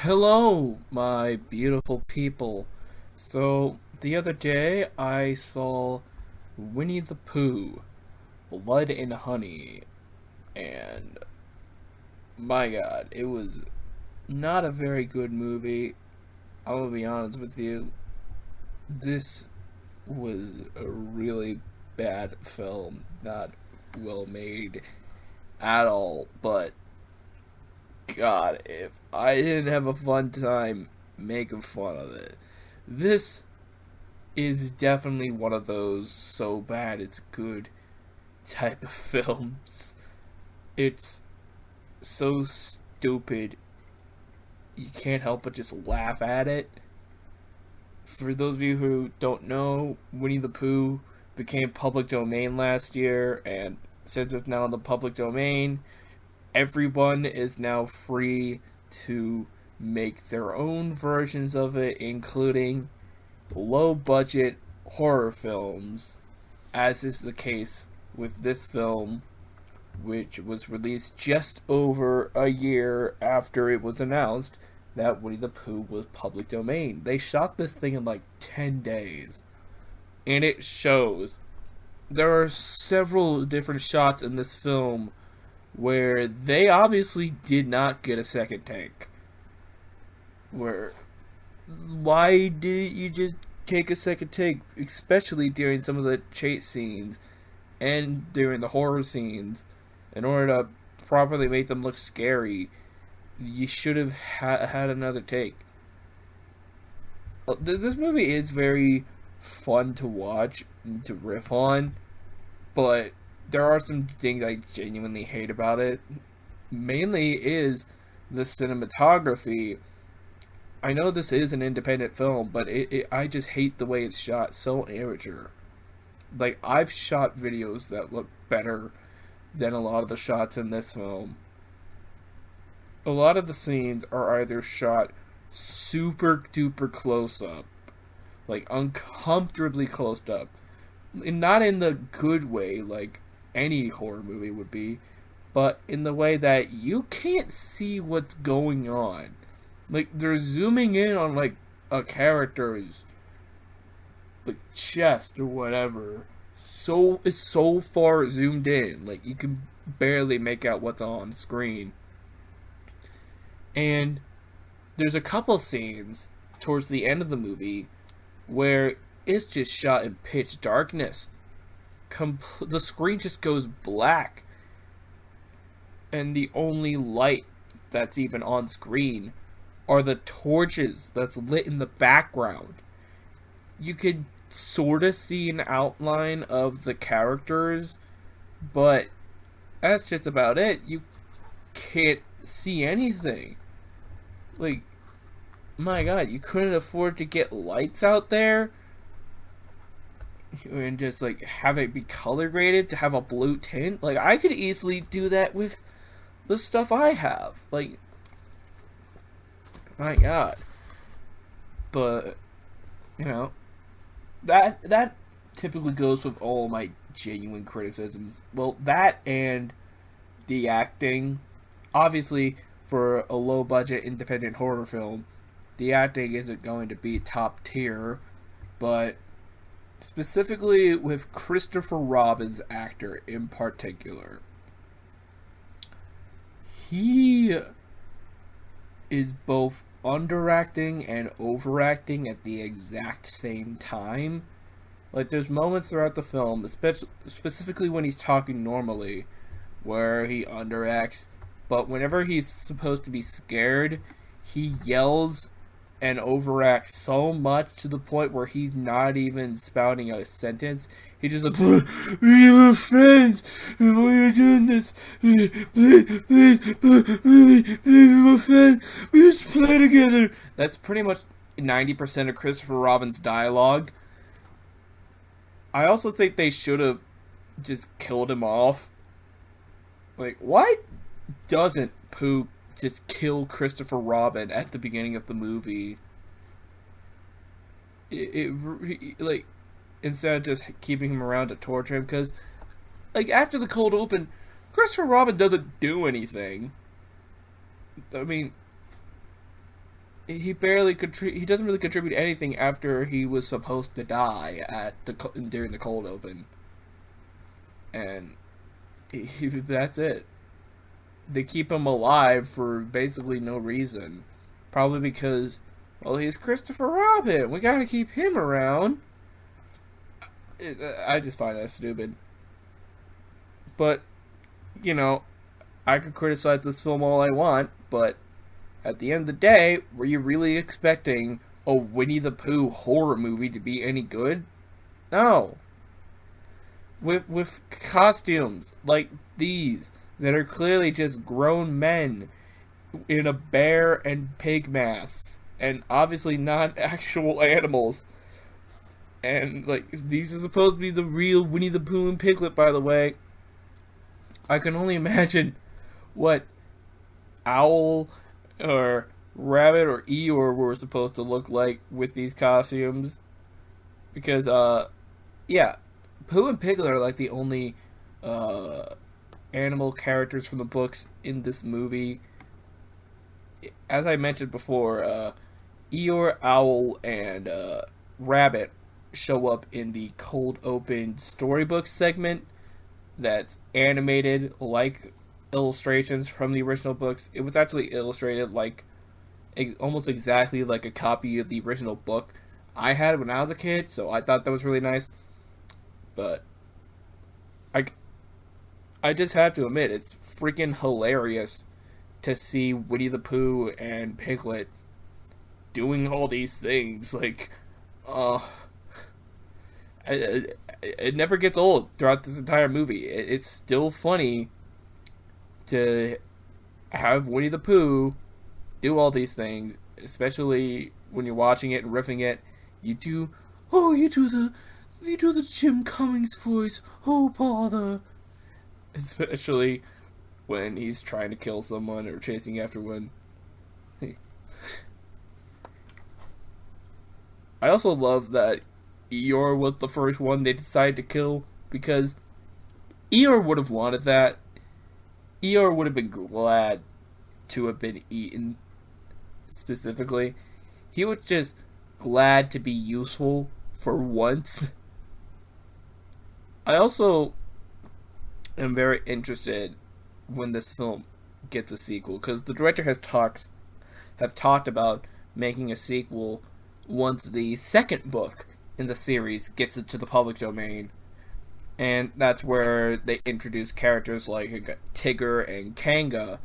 Hello, my beautiful people. So, the other day I saw Winnie the Pooh, Blood and Honey, and my god, it was not a very good movie. I'm gonna be honest with you. This was a really bad film, not well made at all, but god, if I didn't have a fun time making fun of it. This is definitely one of those so bad it's good type of films. It's so stupid you can't help but just laugh at it. For those of you who don't know, Winnie the Pooh became public domain last year, and since it's now in the public domain, everyone is now free to make their own versions of it, including low budget horror films, as is the case with this film, which was released just over a year after it was announced that Winnie the Pooh was public domain. They shot this thing in like 10 days, and it shows. There are several different shots in this film where they obviously did not get a second take. Where why didn't you just take a second take, especially during some of the chase scenes and during the horror scenes, in order to properly make them look scary? You should have had another take. This movie is very fun to watch and to riff on, but there are some things I genuinely hate about it. Mainly is the cinematography. I know this is an independent film, but I just hate the way it's shot. So amateur. Like, I've shot videos that look better than a lot of the shots in this film. A lot of the scenes are either shot super duper close up, like uncomfortably close up, and not in the good way like any horror movie would be, but in the way that you can't see what's going on. Like, they're zooming in on like a character's like chest or whatever. So it's so far zoomed in, like you can barely make out what's on screen. And there's a couple scenes towards the end of the movie where it's just shot in pitch darkness. The screen just goes black, and the only light that's even on screen are the torches that's lit in the background. You could sort of see an outline of the characters, but that's just about it. You can't see anything. Like, my god, you couldn't afford to get lights out there and just like have it be color graded to have a blue tint. Like, I could easily do that with the stuff I have. Like, my god. But that typically goes with all my genuine criticisms. Well, that and the acting. Obviously, for a low budget independent horror film, the acting isn't going to be top tier, but specifically with Christopher Robin's actor in particular, he is both underacting and overacting at the exact same time. Like, there's moments throughout the film, specifically when he's talking normally, where he underacts, but whenever he's supposed to be scared, he yells and overacts so much to the point where he's not even spouting a sentence. He's just like, "We were friends. Why are you doing this? Please, we were friends. We used to play together." That's pretty much 90% of Christopher Robin's dialogue. I also think they should have just killed him off. Like, why doesn't Pooh just kill Christopher Robin at the beginning of the movie? Like, instead of just keeping him around to torture him, because like after the cold open, Christopher Robin doesn't do anything. I mean, he barely he doesn't really contribute anything after he was supposed to die during the cold open, and that's it. They keep him alive for basically no reason, probably because, well, he's Christopher Robin. We gotta keep him around. I just find that stupid. But, you know, I could criticize this film all I want, but at the end of the day, were you really expecting a Winnie the Pooh horror movie to be any good? No. With costumes like these that are clearly just grown men in a bear and pig masks, and obviously not actual animals. And, like, these are supposed to be the real Winnie the Pooh and Piglet, by the way. I can only imagine what Owl or Rabbit or Eeyore were supposed to look like with these costumes. Because, yeah, Pooh and Piglet are, like, the only, animal characters from the books in this movie. As I mentioned before, Eeyore, Owl, and, Rabbit show up in the cold open storybook segment that's animated like illustrations from the original books. It was actually illustrated like almost exactly like a copy of the original book I had when I was a kid, so I thought that was really nice. But I just have to admit, it's freaking hilarious to see Winnie the Pooh and Piglet doing all these things. Like, it never gets old throughout this entire movie. It's still funny to have Winnie the Pooh do all these things, especially when you're watching it and riffing it. You do the Jim Cummings voice. Oh bother! Especially when he's trying to kill someone or chasing after one. I also love that Eeyore was the first one they decided to kill, because Eeyore would have wanted that. Eeyore would have been glad to have been eaten, specifically. He was just glad to be useful for once. I also am very interested when this film gets a sequel, because the director have talked about making a sequel once the second book in the series gets into the public domain. And that's where they introduce characters like Tigger and Kanga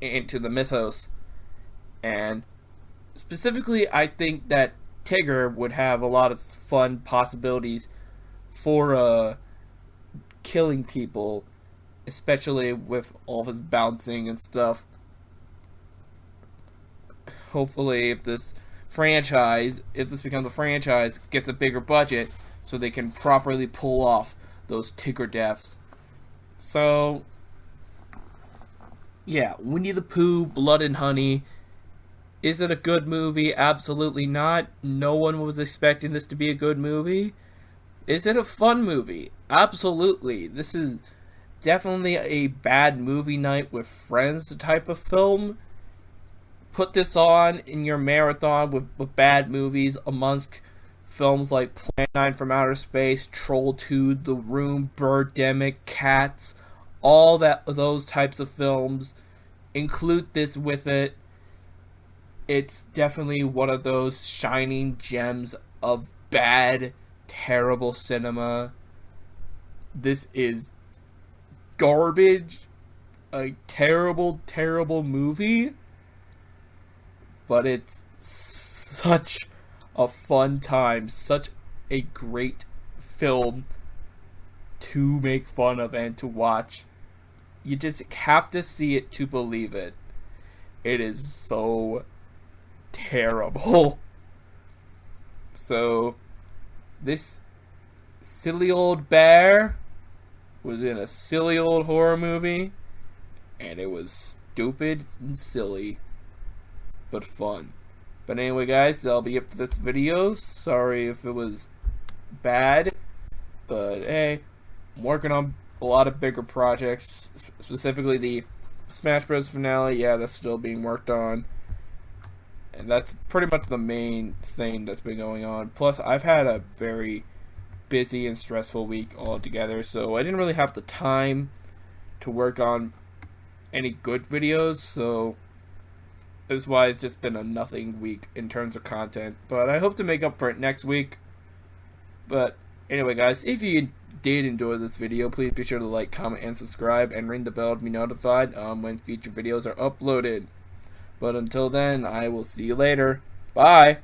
into the mythos. And specifically, I think that Tigger would have a lot of fun possibilities for killing people, especially with all of his bouncing and stuff. Hopefully, if this becomes a franchise, gets a bigger budget, so they can properly pull off those Tigger deaths. So, yeah, Winnie the Pooh, Blood and Honey. Is it a good movie? Absolutely not. No one was expecting this to be a good movie. Is it a fun movie? Absolutely. This is definitely a bad movie night with friends type of film. Put this on in your marathon with bad movies amongst films like Plan 9 from Outer Space, Troll 2, The Room, Birdemic, Cats, all those types of films. Include this with it. It's definitely one of those shining gems of bad, terrible cinema. This is garbage. A terrible, terrible movie. But it's such a fun time, such a great film to make fun of and to watch. You just have to see it to believe it. It is so terrible. So, this silly old bear was in a silly old horror movie, and it was stupid and silly, but fun. But anyway, guys, that'll be it for this video. Sorry if it was bad, but hey, I'm working on a lot of bigger projects, specifically the Smash Bros. Finale. Yeah, that's still being worked on. And that's pretty much the main thing that's been going on. Plus, I've had a very busy and stressful week altogether, so I didn't really have the time to work on any good videos, so that's why it's just been a nothing week in terms of content. But I hope to make up for it next week. But anyway, guys, if you did enjoy this video, please be sure to like, comment, and subscribe, and ring the bell to be notified when future videos are uploaded. But until then, I will see you later. Bye!